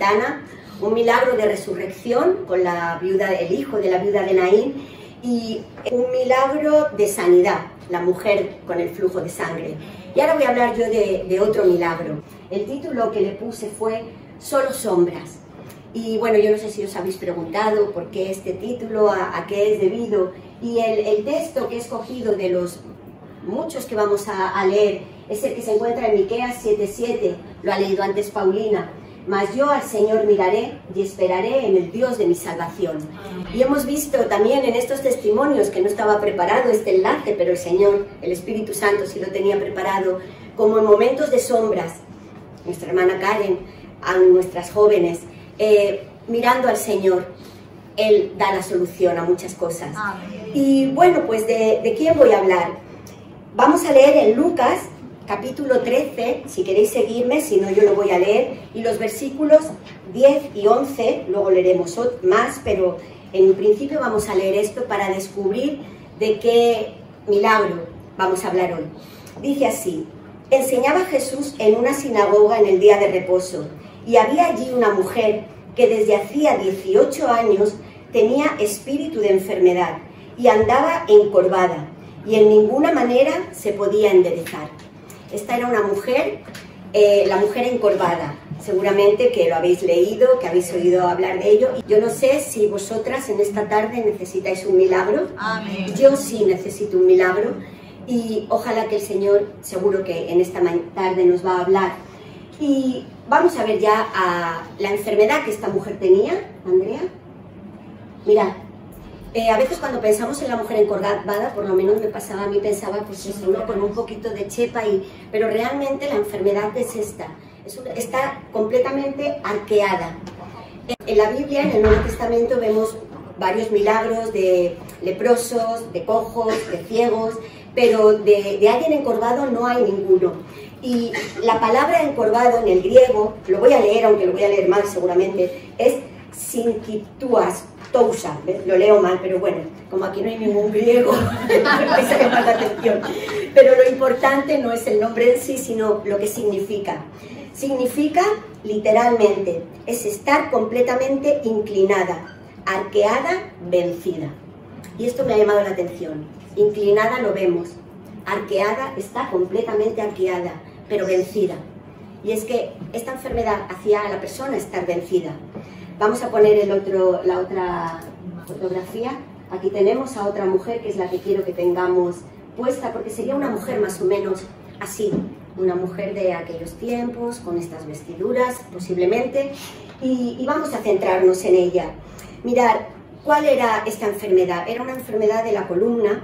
Ana, un milagro de resurrección con el hijo de la viuda de Naín, y un milagro de sanidad, la mujer con el flujo de sangre. Y ahora voy a hablar yo de otro milagro. El título que le puse fue Solo sombras. Y bueno, yo no sé si os habéis preguntado por qué este título, a qué es debido. Y el texto que he escogido de los muchos que vamos a leer es el que se encuentra en Miqueas 7:7, lo ha leído antes Paulina. Mas yo al Señor miraré y esperaré en el Dios de mi salvación. Y hemos visto también en estos testimonios, que no estaba preparado este enlace, pero el Señor, el Espíritu Santo sí lo tenía preparado, como en momentos de sombras, nuestra hermana Karen, a nuestras jóvenes, mirando al Señor, Él da la solución a muchas cosas. Y bueno, pues ¿de quién voy a hablar? Vamos a leer en Lucas, capítulo 13, si queréis seguirme, si no yo lo voy a leer, y los versículos 10 y 11, luego leeremos más, pero en principio vamos a leer esto para descubrir de qué milagro vamos a hablar hoy. Dice así: enseñaba Jesús en una sinagoga en el día de reposo, y había allí una mujer que desde hacía 18 años tenía espíritu de enfermedad, y andaba encorvada, y en ninguna manera se podía enderezar. Esta era una mujer, la mujer encorvada. Seguramente que lo habéis leído, que habéis oído hablar de ello. Yo no sé si vosotras en esta tarde necesitáis un milagro. Amén. Yo sí necesito un milagro y ojalá que el Señor, seguro que en esta tarde nos va a hablar. Y vamos a ver ya a la enfermedad que esta mujer tenía, Andrea. Mirad. A veces cuando pensamos en la mujer encorvada, por lo menos me pasaba a mí, pensaba pues eso, ¿no? Con un poquito de chepa, pero realmente la enfermedad es esta, está completamente arqueada. En la Biblia, en el Nuevo Testamento, vemos varios milagros de leprosos, de cojos, de ciegos, pero de alguien encorvado no hay ninguno. Y la palabra encorvado en el griego, lo voy a leer, aunque lo voy a leer mal seguramente, es sinkituas. Tousa, lo leo mal, pero bueno, como aquí no hay ningún griego, vais a llamar la atención. Pero lo importante no es el nombre en sí, sino lo que significa. Significa, literalmente, es estar completamente inclinada, arqueada, vencida. Y esto me ha llamado la atención. Inclinada lo vemos, arqueada está completamente arqueada, pero vencida. Y es que esta enfermedad hacía a la persona estar vencida. Vamos a poner la otra fotografía. Aquí tenemos a otra mujer, que es la que quiero que tengamos puesta, porque sería una mujer más o menos así, una mujer de aquellos tiempos, con estas vestiduras, posiblemente, y vamos a centrarnos en ella. Mirad, ¿cuál era esta enfermedad? Era una enfermedad de la columna,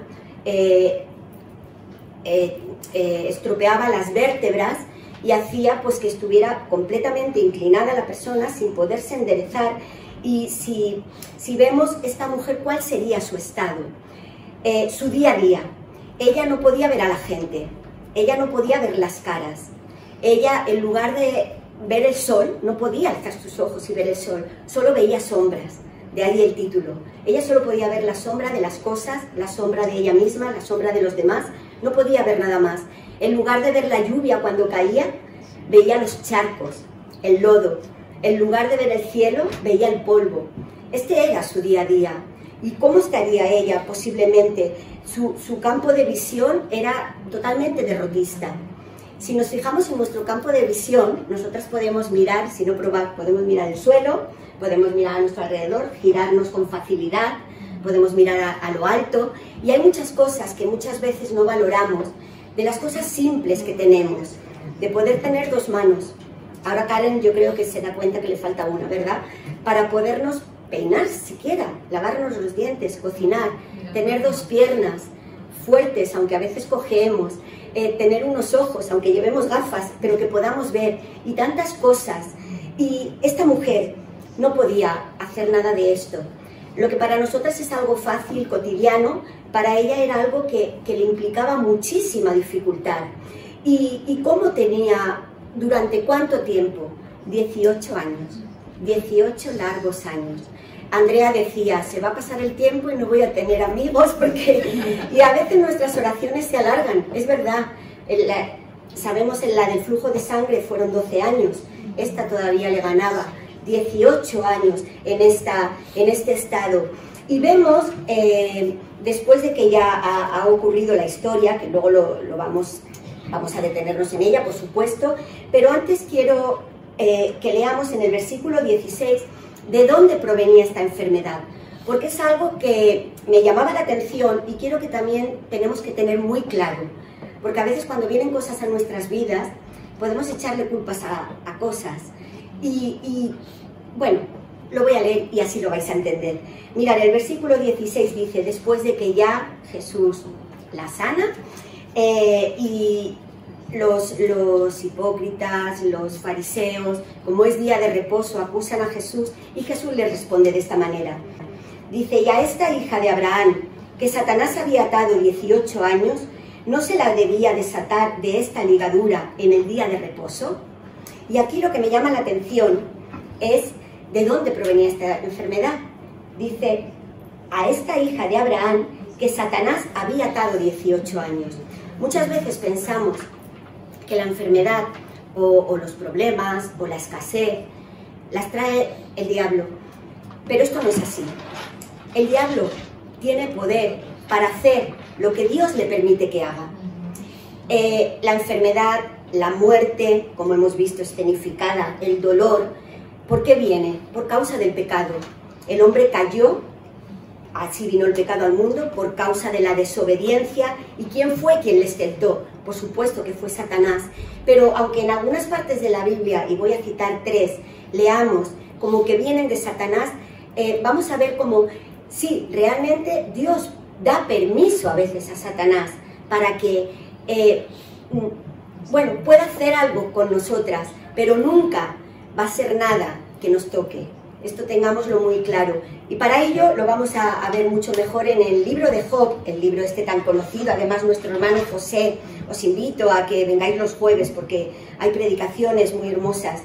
estropeaba las vértebras, y hacía pues que estuviera completamente inclinada la persona sin poderse enderezar. Y si vemos esta mujer, ¿cuál sería su estado? Su día a día. Ella no podía ver a la gente, ella no podía ver las caras. Ella, en lugar de ver el sol, no podía alzar sus ojos y ver el sol, solo veía sombras. De ahí el título. Ella solo podía ver la sombra de las cosas, la sombra de ella misma, la sombra de los demás. No podía ver nada más. En lugar de ver la lluvia cuando caía, veía los charcos, el lodo. En lugar de ver el cielo, veía el polvo. Este era su día a día. ¿Y cómo estaría ella? Posiblemente su campo de visión era totalmente derrotista. Si nos fijamos en nuestro campo de visión, nosotras podemos mirar, si no probar, podemos mirar el suelo, podemos mirar a nuestro alrededor, girarnos con facilidad, podemos mirar a lo alto, y hay muchas cosas que muchas veces no valoramos, de las cosas simples que tenemos, de poder tener dos manos. Ahora Karen yo creo que se da cuenta que le falta una, ¿verdad? Para podernos peinar siquiera, lavarnos los dientes, cocinar, tener dos piernas fuertes, aunque a veces cojeemos, tener unos ojos, aunque llevemos gafas, pero que podamos ver, y tantas cosas. Y esta mujer no podía hacer nada de esto. Lo que para nosotras es algo fácil, cotidiano, para ella era algo que le implicaba muchísima dificultad. ¿Y cómo tenía, durante cuánto tiempo? 18 años, 18 largos años. Andrea decía, se va a pasar el tiempo y no voy a tener amigos, porque... Y a veces nuestras oraciones se alargan, es verdad. Sabemos en la del flujo de sangre fueron 12 años, esta todavía le ganaba. 18 años en este estado. Y vemos, después de que ya ha ocurrido la historia, que luego vamos a detenernos en ella, por supuesto, pero antes quiero que leamos en el versículo 16 de dónde provenía esta enfermedad, porque es algo que me llamaba la atención y quiero que también tenemos que tener muy claro, porque a veces cuando vienen cosas a nuestras vidas podemos echarle culpas a cosas y bueno, lo voy a leer y así lo vais a entender. Mirad, el versículo 16 dice: después de que ya Jesús la sana, y los hipócritas, los fariseos, como es día de reposo, acusan a Jesús, y Jesús les responde de esta manera. Dice: y a esta hija de Abraham, que Satanás había atado 18 años, ¿no se la debía desatar de esta ligadura en el día de reposo? Y aquí lo que me llama la atención es de dónde provenía esta enfermedad. Dice: a esta hija de Abraham, que Satanás había atado 18 años. Muchas veces pensamos que la enfermedad o los problemas o la escasez las trae el diablo, pero esto no es así. El diablo tiene poder para hacer lo que Dios le permite que haga. La enfermedad, la muerte, como hemos visto escenificada, el dolor, ¿por qué viene? Por causa del pecado. El hombre cayó, así vino el pecado al mundo, por causa de la desobediencia. ¿Y quién fue quien les tentó? Por supuesto que fue Satanás. Pero aunque en algunas partes de la Biblia, y voy a citar 3, leamos como que vienen de Satanás, vamos a ver como, sí, realmente Dios da permiso a veces a Satanás para que, bueno, pueda hacer algo con nosotras, pero nunca va a ser nada que nos toque. Esto tengámoslo muy claro. Y para ello lo vamos a ver mucho mejor en el libro de Job, el libro este tan conocido. Además, nuestro hermano José, os invito a que vengáis los jueves porque hay predicaciones muy hermosas.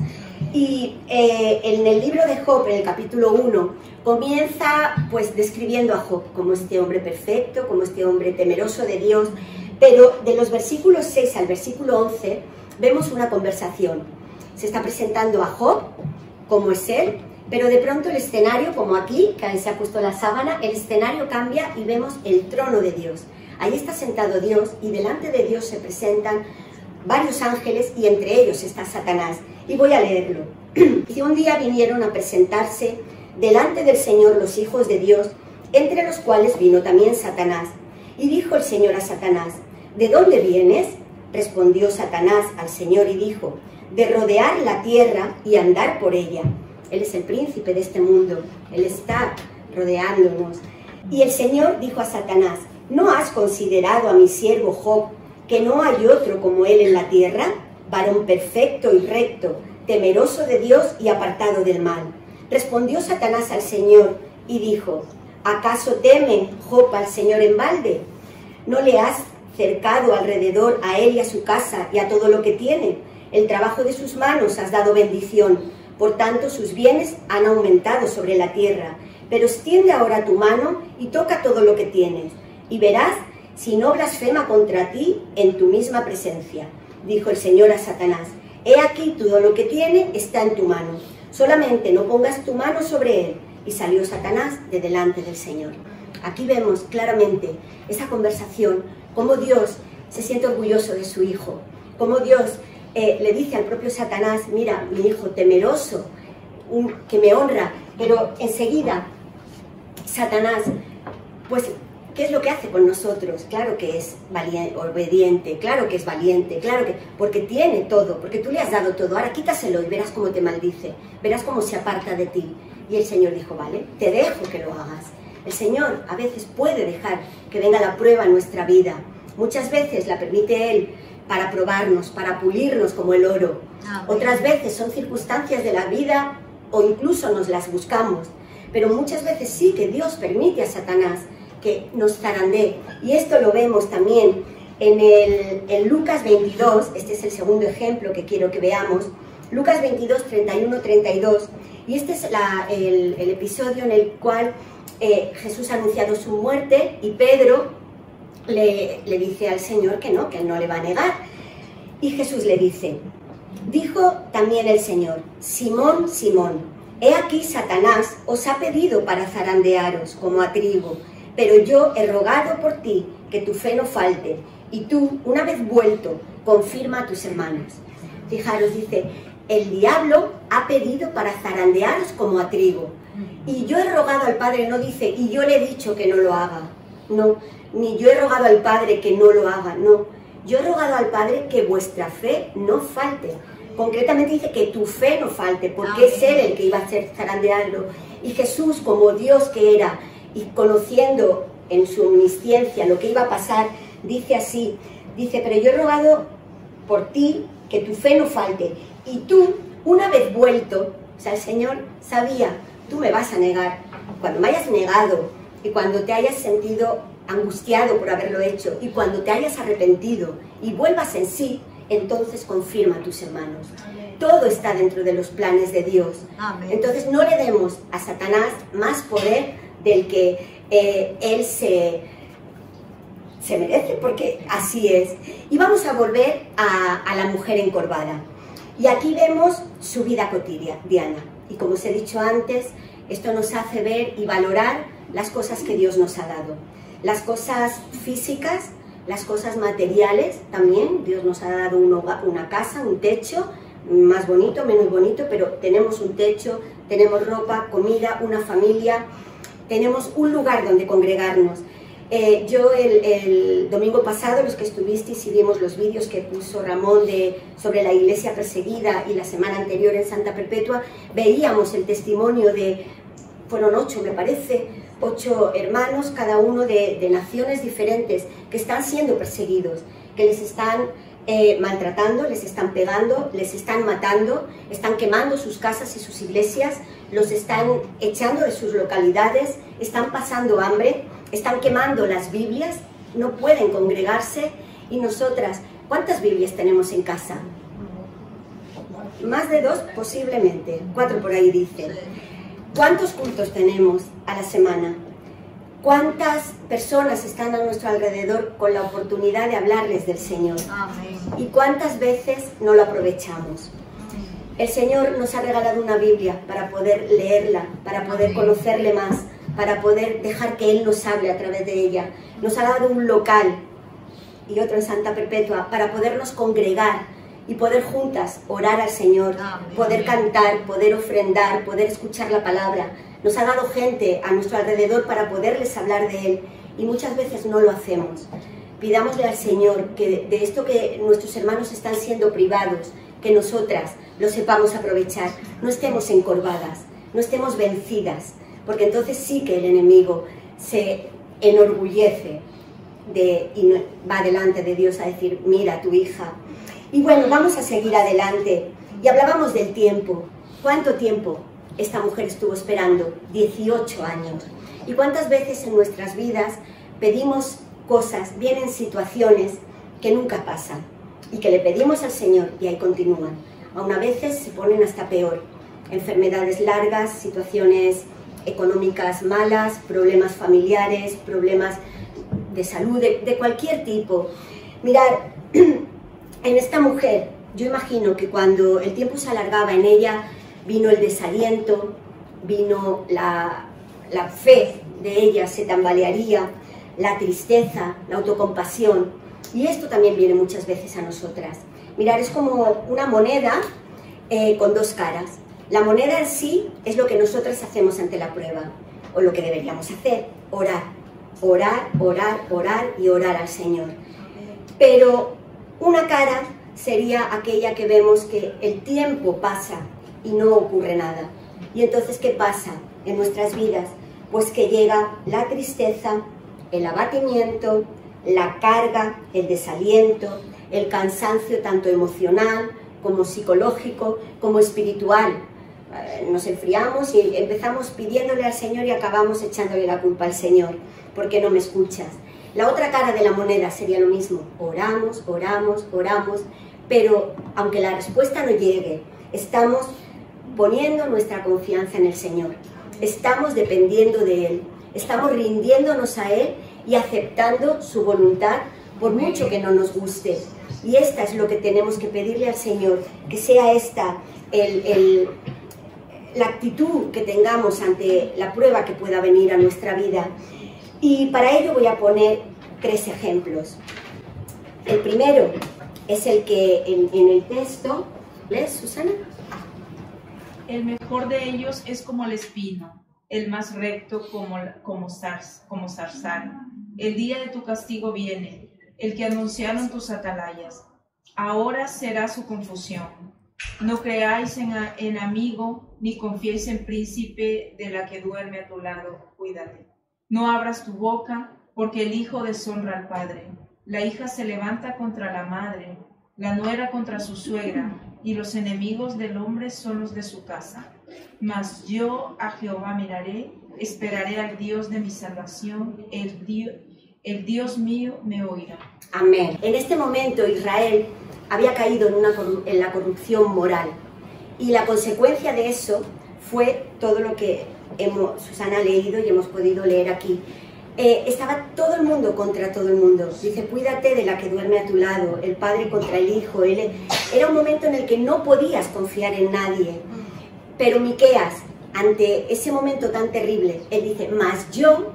Y en el libro de Job, en el capítulo 1, comienza pues describiendo a Job como este hombre perfecto, como este hombre temeroso de Dios. Pero de los versículos 6 al versículo 11 vemos una conversación. Se está presentando a Job, como es él, pero de pronto el escenario, como aquí, que ahí se ha puesto la sábana, el escenario cambia y vemos el trono de Dios. Ahí está sentado Dios y delante de Dios se presentan varios ángeles y entre ellos está Satanás. Y voy a leerlo. Y un día vinieron a presentarse delante del Señor los hijos de Dios, entre los cuales vino también Satanás. Y dijo el Señor a Satanás: ¿de dónde vienes? Respondió Satanás al Señor y dijo: de rodear la tierra y andar por ella. Él es el príncipe de este mundo, Él está rodeándonos. Y el Señor dijo a Satanás: ¿no has considerado a mi siervo Job, que no hay otro como él en la tierra, varón perfecto y recto, temeroso de Dios y apartado del mal? Respondió Satanás al Señor y dijo: ¿acaso teme Job al Señor en balde? ¿No le has cercado alrededor a él y a su casa y a todo lo que tiene? El trabajo de sus manos has dado bendición, por tanto sus bienes han aumentado sobre la tierra. Pero extiende ahora tu mano y toca todo lo que tienes, y verás si no blasfema contra ti en tu misma presencia. Dijo el Señor a Satanás: he aquí todo lo que tiene está en tu mano, solamente no pongas tu mano sobre él. Y salió Satanás de delante del Señor. Aquí vemos claramente esa conversación, cómo Dios se siente orgulloso de su hijo, cómo Dios le dice al propio Satanás: mira, mi hijo temeroso, que me honra. Pero enseguida Satanás, pues, ¿qué es lo que hace con nosotros? Claro que es obediente, claro que es valiente, claro que, porque tiene todo, porque tú le has dado todo. Ahora quítaselo y verás cómo te maldice, verás cómo se aparta de ti. Y el Señor dijo: vale, te dejo que lo hagas. El Señor a veces puede dejar que venga la prueba en nuestra vida. Muchas veces la permite Él para probarnos, para pulirnos como el oro. Otras veces son circunstancias de la vida o incluso nos las buscamos. Pero muchas veces sí que Dios permite a Satanás que nos zarandee. Y esto lo vemos también en Lucas 22, este es el segundo ejemplo que quiero que veamos. Lucas 22, 31-32. Y este es el episodio en el cual Jesús ha anunciado su muerte y Pedro le dice al Señor que él no le va a negar. Y Jesús le dice: dijo también el Señor: Simón, Simón, He aquí Satanás os ha pedido para zarandearos como a trigo, pero yo he rogado por ti que tu fe no falte, y tú, una vez vuelto, confirma a tus hermanos. Fijaros, dice, el diablo ha pedido para zarandearos como a trigo, y yo he rogado al Padre, no dice, y yo le he dicho que no lo haga, no, ni yo he rogado al Padre que no lo haga, no, yo he rogado al Padre que vuestra fe no falte. Concretamente dice que tu fe no falte, porque es Él el que iba a hacer zarandearlo. Y Jesús, como Dios que era, y conociendo en su omnisciencia lo que iba a pasar, dice así, dice, pero yo he rogado por ti que tu fe no falte. Y tú, una vez vuelto, o sea, el Señor sabía, tú me vas a negar. Cuando me hayas negado y cuando te hayas sentido angustiado por haberlo hecho y cuando te hayas arrepentido y vuelvas en sí, entonces confirma a tus hermanos. Todo está dentro de los planes de Dios. Entonces no le demos a Satanás más poder del que él se merece, porque así es. Y vamos a volver a la mujer encorvada. Y aquí vemos su vida cotidiana. Y como os he dicho antes, esto nos hace ver y valorar las cosas que Dios nos ha dado. Las cosas físicas, las cosas materiales también. Dios nos ha dado una casa, un techo, más bonito, menos bonito, pero tenemos un techo, tenemos ropa, comida, una familia, tenemos un lugar donde congregarnos. Yo el domingo pasado, los que estuvisteis y vimos los vídeos que puso Ramón sobre la iglesia perseguida, y la semana anterior en Santa Perpetua, veíamos el testimonio de, fueron 8 me parece, 8 hermanos, cada uno de naciones diferentes, que están siendo perseguidos, que les están maltratando, les están pegando, les están matando, están quemando sus casas y sus iglesias, los están echando de sus localidades, están pasando hambre, están quemando las Biblias, no pueden congregarse. Y nosotras, ¿cuántas Biblias tenemos en casa? Más de 2 posiblemente, 4 por ahí dice. ¿Cuántos cultos tenemos a la semana? ¿Cuántas personas están a nuestro alrededor con la oportunidad de hablarles del Señor? Amén. ¿Y cuántas veces no lo aprovechamos? El Señor nos ha regalado una Biblia para poder leerla, para poder conocerle más, para poder dejar que Él nos hable a través de ella. Nos ha dado un local y otro en Santa Perpetua para podernos congregar y poder juntas orar al Señor, poder cantar, poder ofrendar, poder escuchar la palabra. Nos ha dado gente a nuestro alrededor para poderles hablar de Él, y muchas veces no lo hacemos. Pidámosle al Señor que de esto que nuestros hermanos están siendo privados, que nosotras lo sepamos aprovechar, no estemos encorvadas, no estemos vencidas, porque entonces sí que el enemigo se enorgullece y va delante de Dios a decir, mira tu hija. Y bueno, vamos a seguir adelante. Y hablábamos del tiempo. ¿Cuánto tiempo esta mujer estuvo esperando? 18 años. ¿Y cuántas veces en nuestras vidas pedimos cosas, vienen situaciones que nunca pasan y que le pedimos al Señor y ahí continúan? Aún a veces se ponen hasta peor. Enfermedades largas, situaciones económicas malas, problemas familiares, problemas de salud, de cualquier tipo. Mirad, en esta mujer, yo imagino que cuando el tiempo se alargaba en ella, vino el desaliento, vino la fe de ella, se tambalearía, la tristeza, la autocompasión. Y esto también viene muchas veces a nosotras. Mirad, es como una moneda con 2 caras. La moneda en sí es lo que nosotras hacemos ante la prueba, o lo que deberíamos hacer, orar, orar, orar, orar y orar al Señor. Pero una cara sería aquella que vemos que el tiempo pasa y no ocurre nada. Y entonces, ¿qué pasa en nuestras vidas? Pues que llega la tristeza, el abatimiento, la carga, el desaliento, el cansancio tanto emocional como psicológico, como espiritual. Nos enfriamos y empezamos pidiéndole al Señor y acabamos echándole la culpa al Señor. ¿Por qué no me escuchas? La otra cara de la moneda sería lo mismo. Oramos, oramos, oramos, pero aunque la respuesta no llegue, estamos poniendo nuestra confianza en el Señor. Estamos dependiendo de Él. Estamos rindiéndonos a Él y aceptando su voluntad por mucho que no nos guste. Y esta es lo que tenemos que pedirle al Señor, que sea esta la actitud que tengamos ante la prueba que pueda venir a nuestra vida. Y para ello voy a poner 3 ejemplos. El primero es el que en el texto, ¿lees, Susana? El mejor de ellos es como el espino, el más recto como zarzal. El día de tu castigo viene, el que anunciaron tus atalayas. Ahora será su confusión. No creáis en amigo, ni confiéis en príncipe de la que duerme a tu lado. Cuídate. No abras tu boca, porque el hijo deshonra al padre. La hija se levanta contra la madre, la nuera contra su suegra, y los enemigos del hombre son los de su casa. Mas yo a Jehová miraré, esperaré al Dios de mi salvación, el Dios mío me oirá. Amén. En este momento Israel había caído en la corrupción moral, y la consecuencia de eso fue todo lo que Susana ha leído y hemos podido leer aquí. Estaba todo el mundo contra todo el mundo. Dice, cuídate de la que duerme a tu lado, el padre contra el hijo. Era un momento en el que no podías confiar en nadie. Pero Miqueas, ante ese momento tan terrible, él dice, mas yo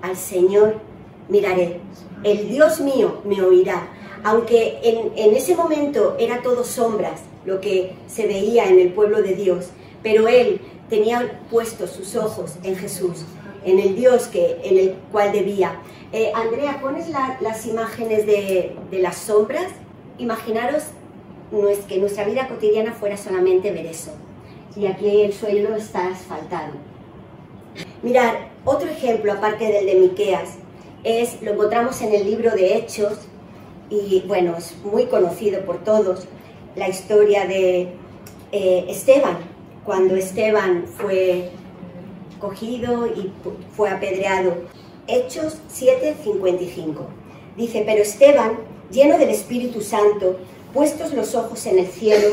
al Señor miraré, el Dios mío me oirá. Aunque en ese momento era todo sombras lo que se veía en el pueblo de Dios, pero él tenía puestos sus ojos en Jesús, en el Dios en el cual debía. Andrea, ¿pones las imágenes de las sombras? Imaginaros que nuestra vida cotidiana fuera solamente ver eso. Y aquí el suelo está asfaltado. Mirad, otro ejemplo, aparte del de Miqueas, lo encontramos en el libro de Hechos, y bueno, es muy conocido por todos, la historia de Esteban, cuando Esteban fue cogido y fue apedreado. Hechos 7:55. Dice, pero Esteban, lleno del Espíritu Santo, puestos los ojos en el cielo,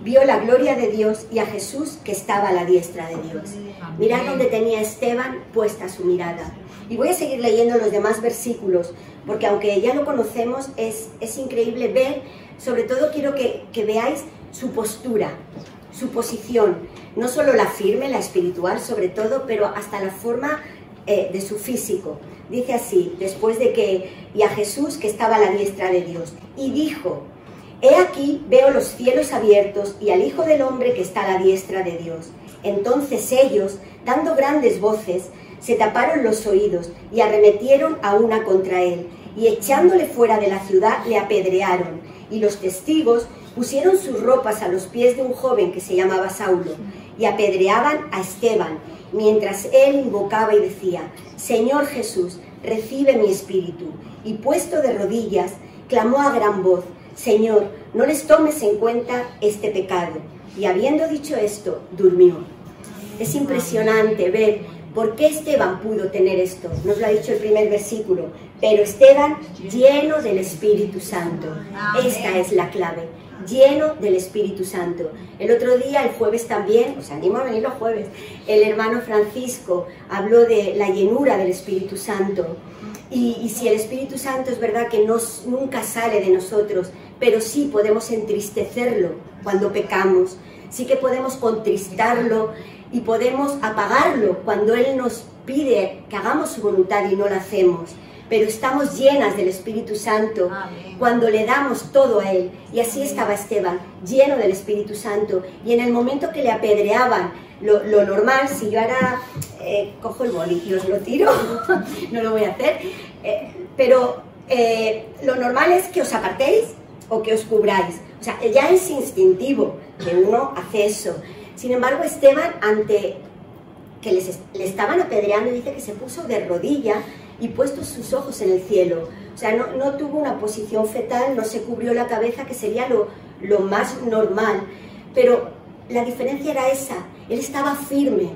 vio la gloria de Dios y a Jesús que estaba a la diestra de Dios. Mirad dónde tenía Esteban puesta su mirada. Y voy a seguir leyendo los demás versículos, porque aunque ya lo conocemos, es increíble ver, sobre todo quiero que veáis su postura, su posición, no solo la firme, la espiritual sobre todo, pero hasta la forma de su físico. Dice así, después de que, y a Jesús que estaba a la diestra de Dios, y dijo, he aquí veo los cielos abiertos y al Hijo del Hombre que está a la diestra de Dios. Entonces ellos, dando grandes voces, se taparon los oídos y arremetieron a una contra él, y echándole fuera de la ciudad le apedrearon, y los testigos pusieron sus ropas a los pies de un joven que se llamaba Saulo, y apedreaban a Esteban, mientras él invocaba y decía, Señor Jesús, recibe mi espíritu. Y puesto de rodillas, clamó a gran voz, Señor, no les tomes en cuenta este pecado. Y habiendo dicho esto, durmió. Es impresionante ver por qué Esteban pudo tener esto. Nos lo ha dicho el primer versículo. Pero Esteban, lleno del Espíritu Santo. Esta es la clave. Lleno del Espíritu Santo. El otro día, el jueves también, os animo a venir los jueves, el hermano Francisco habló de la llenura del Espíritu Santo. Y si el Espíritu Santo es verdad que nunca sale de nosotros, pero sí podemos entristecerlo cuando pecamos, sí que podemos contristarlo y podemos apagarlo cuando Él nos pide que hagamos su voluntad y no la hacemos. Pero estamos llenas del Espíritu Santo cuando le damos todo a Él. Y así estaba Esteban, lleno del Espíritu Santo. Y en el momento que le apedreaban, lo normal, si yo ahora cojo el boli y os lo tiro, no lo voy a hacer, pero lo normal es que os apartéis o que os cubráis. O sea, ya es instintivo que uno hace eso. Sin embargo, Esteban, ante que le estaban apedreando, dice que se puso de rodilla y puesto sus ojos en el cielo. O sea, no tuvo una posición fetal, no se cubrió la cabeza, que sería lo más normal. Pero la diferencia era esa, él estaba firme.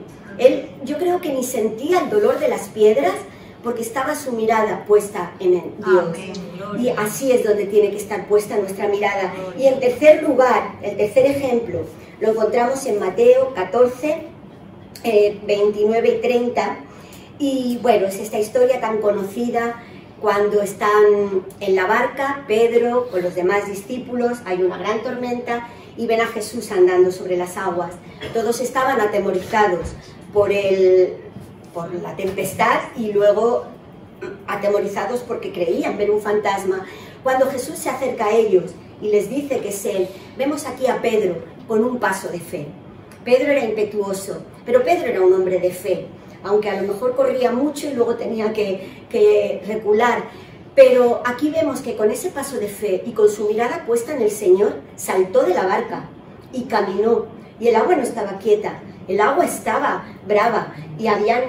Yo creo que ni sentía el dolor de las piedras porque estaba su mirada puesta en Dios. Y así es donde tiene que estar puesta nuestra mirada. Y en tercer lugar, el tercer ejemplo, lo encontramos en Mateo 14, 29 y 30. Y bueno, es esta historia tan conocida cuando están en la barca, Pedro con los demás discípulos, hay una gran tormenta y ven a Jesús andando sobre las aguas. Todos estaban atemorizados por la tempestad y luego atemorizados porque creían ver un fantasma. Cuando Jesús se acerca a ellos y les dice que es Él, vemos aquí a Pedro con un paso de fe. Pedro era impetuoso, pero Pedro era un hombre de fe, aunque a lo mejor corría mucho y luego tenía que recular. Pero aquí vemos que con ese paso de fe y con su mirada puesta en el Señor, saltó de la barca y caminó. Y el agua no estaba quieta, el agua estaba brava y habían,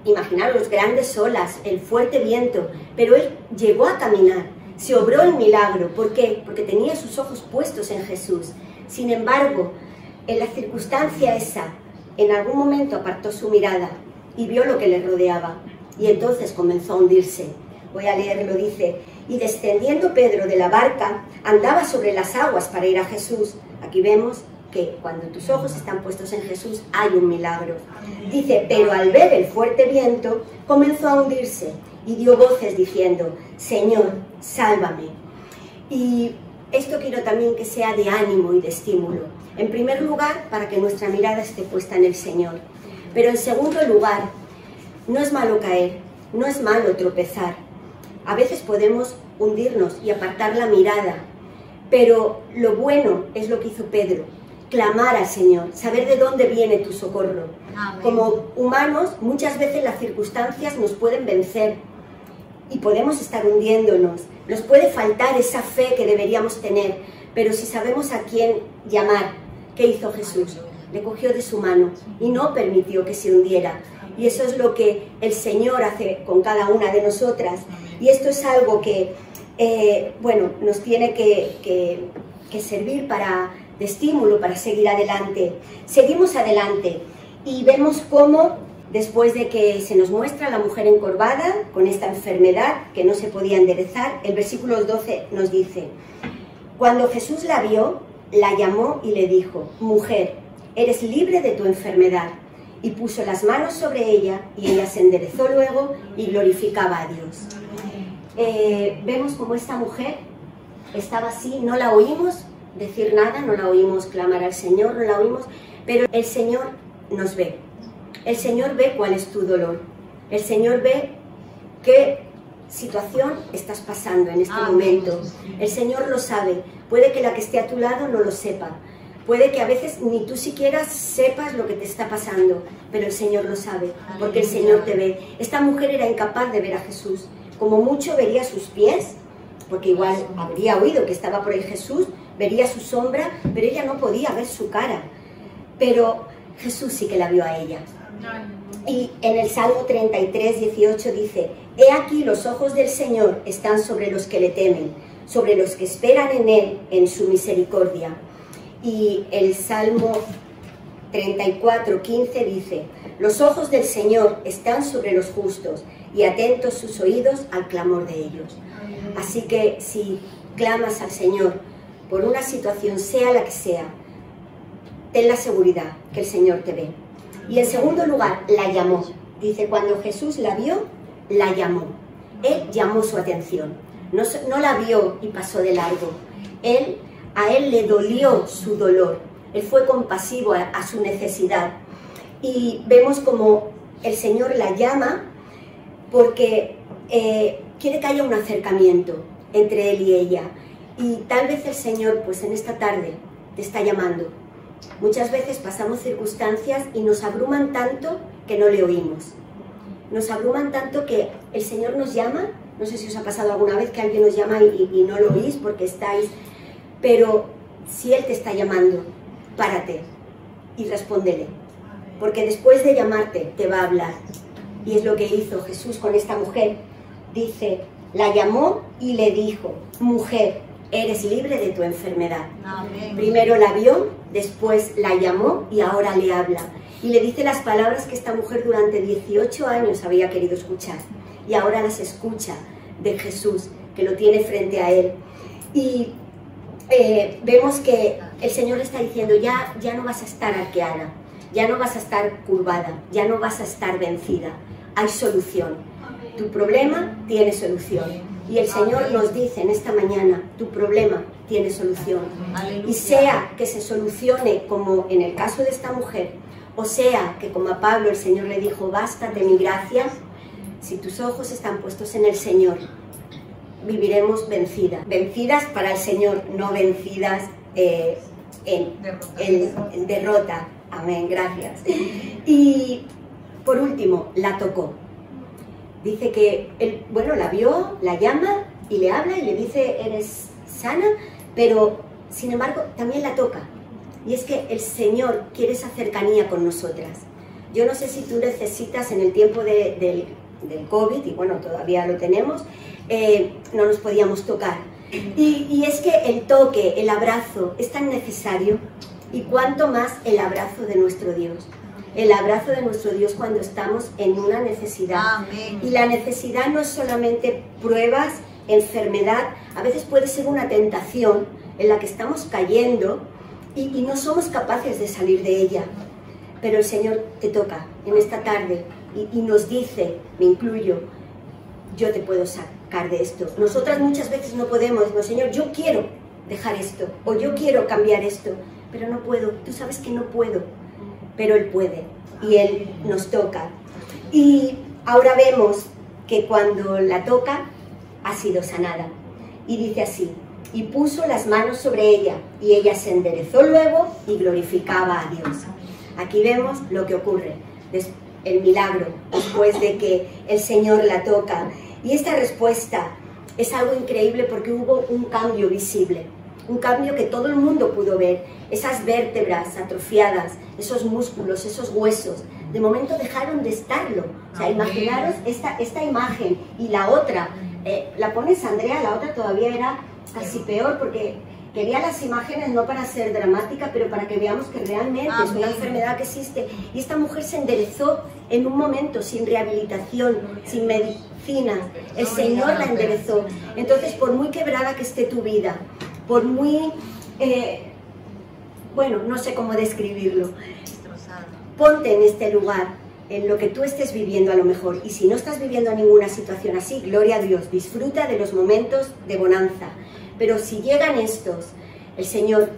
imaginaros, grandes olas, el fuerte viento, pero él llegó a caminar, se obró el milagro. ¿Por qué? Porque tenía sus ojos puestos en Jesús. Sin embargo, en la circunstancia esa, en algún momento apartó su mirada y vio lo que le rodeaba y entonces comenzó a hundirse. Voy a leerlo, dice: y descendiendo Pedro de la barca, andaba sobre las aguas para ir a Jesús. Aquí vemos que cuando tus ojos están puestos en Jesús hay un milagro. Dice: pero al ver el fuerte viento, comenzó a hundirse y dio voces diciendo: Señor, sálvame. Y esto quiero también que sea de ánimo y de estímulo. En primer lugar, para que nuestra mirada esté puesta en el Señor. Pero en segundo lugar, no es malo caer, no es malo tropezar. A veces podemos hundirnos y apartar la mirada, pero lo bueno es lo que hizo Pedro: clamar al Señor, saber de dónde viene tu socorro. Amén. Como humanos, muchas veces las circunstancias nos pueden vencer y podemos estar hundiéndonos. Nos puede faltar esa fe que deberíamos tener, pero si sabemos a quién llamar, ¿qué hizo Jesús? Le cogió de su mano y no permitió que se hundiera. Y eso es lo que el Señor hace con cada una de nosotras. Y esto es algo que, bueno, nos tiene que servir de estímulo para seguir adelante. Seguimos adelante y vemos cómo, después de que se nos muestra la mujer encorvada con esta enfermedad que no se podía enderezar, el versículo 12 nos dice: cuando Jesús la vio, la llamó y le dijo: mujer, eres libre de tu enfermedad. Y puso las manos sobre ella y ella se enderezó luego y glorificaba a Dios. Vemos como esta mujer estaba así, no la oímos decir nada, no la oímos clamar al Señor, no la oímos, pero el Señor nos ve. El Señor ve cuál es tu dolor. El Señor ve qué situación estás pasando en este momento. El Señor lo sabe. Puede que la que esté a tu lado no lo sepa. Puede que a veces ni tú siquiera sepas lo que te está pasando, pero el Señor lo sabe, porque el Señor te ve. Esta mujer era incapaz de ver a Jesús. Como mucho vería sus pies, porque igual habría oído que estaba por ahí Jesús, vería su sombra, pero ella no podía ver su cara. Pero Jesús sí que la vio a ella. Y en el Salmo 33, 18 dice: he aquí los ojos del Señor están sobre los que le temen, sobre los que esperan en Él, en su misericordia. Y el Salmo 34, 15 dice: los ojos del Señor están sobre los justos y atentos sus oídos al clamor de ellos. Así que si clamas al Señor por una situación, sea la que sea, ten la seguridad que el Señor te ve. Y en segundo lugar, la llamó. Dice: cuando Jesús la vio, la llamó. Él llamó su atención. No la vio y pasó de largo. A él le dolió su dolor. Él fue compasivo a su necesidad. Y vemos como el Señor la llama porque quiere que haya un acercamiento entre Él y ella. Y tal vez el Señor, pues en esta tarde, te está llamando. Muchas veces pasamos circunstancias y nos abruman tanto que no le oímos. Nos abruman tanto que el Señor nos llama. No sé si os ha pasado alguna vez que alguien os llama y no lo oís porque estáis... Pero si Él te está llamando, párate y respóndele. Porque después de llamarte te va a hablar. Y es lo que hizo Jesús con esta mujer. Dice, la llamó y le dijo: mujer, eres libre de tu enfermedad. Amén. Primero la vio, después la llamó y ahora le habla. Y le dice las palabras que esta mujer durante 18 años había querido escuchar. Y ahora las escucha de Jesús, que lo tiene frente a Él. Y vemos que el Señor está diciendo: ya no vas a estar arqueada, ya no vas a estar curvada, ya no vas a estar vencida. Hay solución. Tu problema tiene solución. Y el Señor nos dice en esta mañana: tu problema tiene solución. Aleluya. Y sea que se solucione como en el caso de esta mujer, o sea que como a Pablo el Señor le dijo, bástate mi gracia, si tus ojos están puestos en el Señor, viviremos vencidas. Vencidas para el Señor, no vencidas en derrota. Amén, gracias. Y por último, la tocó. Dice que él, bueno, la vio, la llama y le habla y le dice, eres sana, pero sin embargo también la toca. Y es que el Señor quiere esa cercanía con nosotras. Yo no sé si tú necesitas en el tiempo del COVID, y bueno, todavía lo tenemos, no nos podíamos tocar. Y es que el toque, el abrazo es tan necesario, y cuanto más el abrazo de nuestro Dios. El abrazo de nuestro Dios cuando estamos en una necesidad. Amén. Y la necesidad no es solamente pruebas, enfermedad, a veces puede ser una tentación en la que estamos cayendo y no somos capaces de salir de ella. Pero el Señor te toca en esta tarde y nos dice, me incluyo, yo te puedo sacar de esto. Nosotras muchas veces no podemos, decimos, Señor, yo quiero dejar esto, o yo quiero cambiar esto, pero no puedo, tú sabes que no puedo, pero Él puede, y Él nos toca. Y ahora vemos que cuando la toca, ha sido sanada. Y dice así, y puso las manos sobre ella, y ella se enderezó luego y glorificaba a Dios. Aquí vemos lo que ocurre, el milagro, después de que el Señor la toca. Y esta respuesta es algo increíble porque hubo un cambio visible, un cambio que todo el mundo pudo ver. Esas vértebras atrofiadas, esos músculos, esos huesos, de momento dejaron de estarlo. O sea, imaginaros esta imagen y la otra, la pones Andrea, la otra todavía era casi peor porque quería las imágenes no para ser dramática, pero para que veamos que realmente es una enfermedad que existe. Y esta mujer se enderezó en un momento, sin rehabilitación, sin medicina. El Señor la enderezó. Entonces, por muy quebrada que esté tu vida, por muy, bueno, no sé cómo describirlo, ponte en este lugar, en lo que tú estés viviendo a lo mejor. Y si no estás viviendo ninguna situación así, gloria a Dios, disfruta de los momentos de bonanza. Pero si llegan estos, el Señor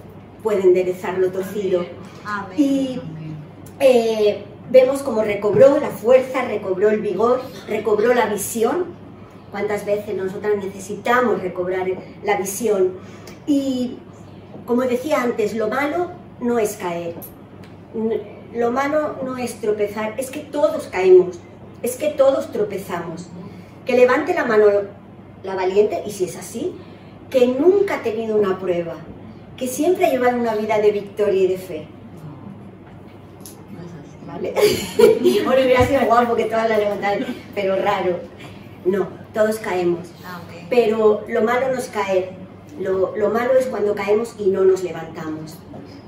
puede enderezar lo torcido. Amén. Y vemos cómo recobró la fuerza, recobró el vigor, recobró la visión. ¿Cuántas veces nosotras necesitamos recobrar la visión? Y como decía antes, lo malo no es caer. Lo malo no es tropezar, es que todos caemos, es que todos tropezamos. Que levante la mano la valiente, y si es así, que nunca ha tenido una prueba, que siempre ha llevado una vida de victoria y de fe. ¿Vale? Bueno, hubiera sido guapo que todas la levantaran, pero raro. No, todos caemos. Pero lo malo no es caer, lo malo es cuando caemos y no nos levantamos.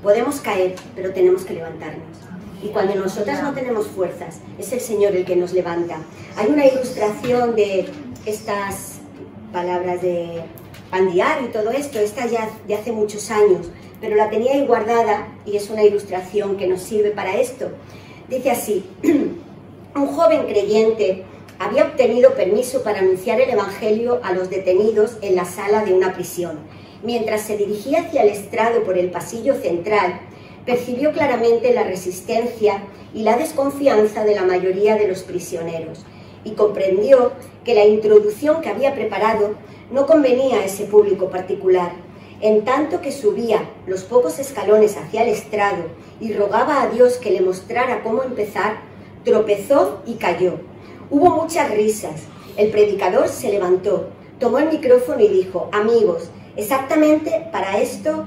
Podemos caer, pero tenemos que levantarnos. Y cuando nosotras no tenemos fuerzas, es el Señor el que nos levanta. Hay una ilustración de estas palabras de Pan Diario y todo esto, esta ya de hace muchos años, pero la tenía ahí guardada y es una ilustración que nos sirve para esto. Dice así, un joven creyente había obtenido permiso para anunciar el Evangelio a los detenidos en la sala de una prisión. Mientras se dirigía hacia el estrado por el pasillo central, percibió claramente la resistencia y la desconfianza de la mayoría de los prisioneros y comprendió que la introducción que había preparado no convenía a ese público particular. En tanto que subía los pocos escalones hacia el estrado y rogaba a Dios que le mostrara cómo empezar, tropezó y cayó. Hubo muchas risas. El predicador se levantó, tomó el micrófono y dijo, amigos, exactamente para esto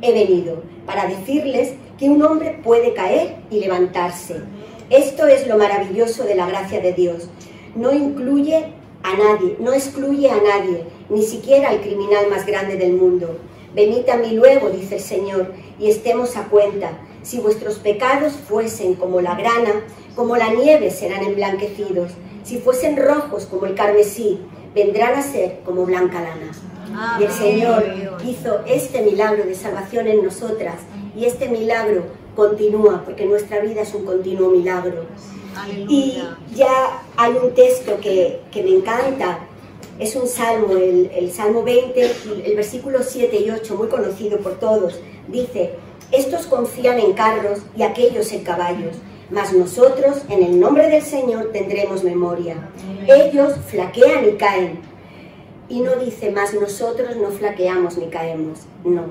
he venido, para decirles que un hombre puede caer y levantarse. Esto es lo maravilloso de la gracia de Dios. No incluye a nadie, no excluye a nadie, ni siquiera al criminal más grande del mundo. Venid a mí luego, dice el Señor, y estemos a cuenta. Si vuestros pecados fuesen como la grana, como la nieve serán emblanquecidos. Si fuesen rojos como el carmesí, vendrán a ser como blanca lana. Y el Señor hizo este milagro de salvación en nosotras, y este milagro continúa, porque nuestra vida es un continuo milagro. Aleluya. Y ya hay un texto que me encanta, Es un salmo, el Salmo 20, el versículo 7 y 8, muy conocido por todos. Dice: estos confían en carros y aquellos en caballos, mas nosotros en el nombre del Señor tendremos memoria. Ellos flaquean y caen. Y no dice: mas nosotros no flaqueamos ni caemos. No,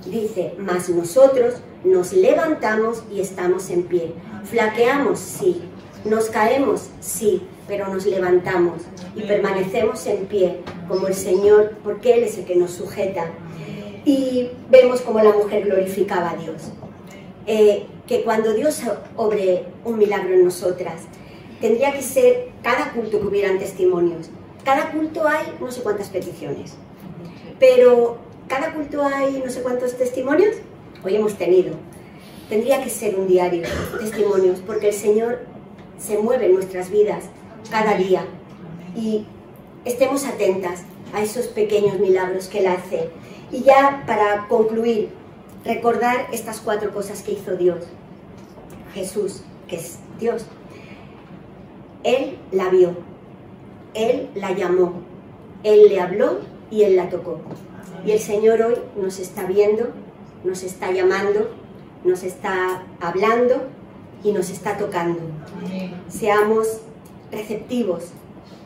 dice: mas nosotros nos levantamos y estamos en pie. Flaqueamos, sí. Nos caemos, sí, pero nos levantamos y permanecemos en pie como el Señor, porque Él es el que nos sujeta. Y vemos como la mujer glorificaba a Dios. Que cuando Dios obre un milagro en nosotras, tendría que ser cada culto que hubieran testimonios. Cada culto hay no sé cuántas peticiones, pero cada culto hay no sé cuántos testimonios. Hoy hemos tenido. Tendría que ser un diario, testimonios, porque el Señor se mueve en nuestras vidas cada día y estemos atentas a esos pequeños milagros que Él hace. Y ya para concluir, recordar estas 4 cosas que hizo Dios. Jesús, que es Dios, Él la vio, Él la llamó, Él le habló y Él la tocó. Y el Señor hoy nos está viendo, nos está llamando, nos está hablando y nos está tocando. Seamos receptivas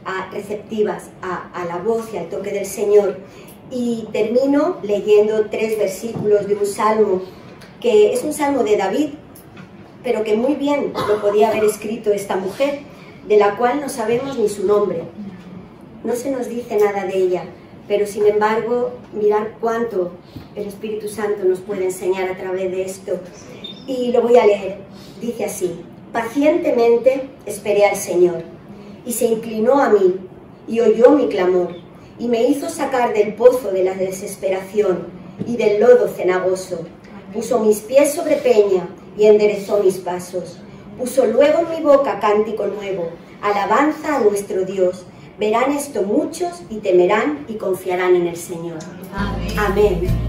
a la voz y al toque del Señor. Y termino leyendo 3 versículos de un salmo, que es un salmo de David, pero que muy bien lo podía haber escrito esta mujer, de la cual no sabemos ni su nombre. No se nos dice nada de ella, pero sin embargo, mirar cuánto el Espíritu Santo nos puede enseñar a través de esto. Y lo voy a leer. Dice así: pacientemente esperé al Señor, y se inclinó a mí, y oyó mi clamor, y me hizo sacar del pozo de la desesperación, y del lodo cenagoso. Puso mis pies sobre peña, y enderezó mis pasos. Puso luego en mi boca cántico nuevo, alabanza a nuestro Dios. Verán esto muchos, y temerán, y confiarán en el Señor. Amén. Amén.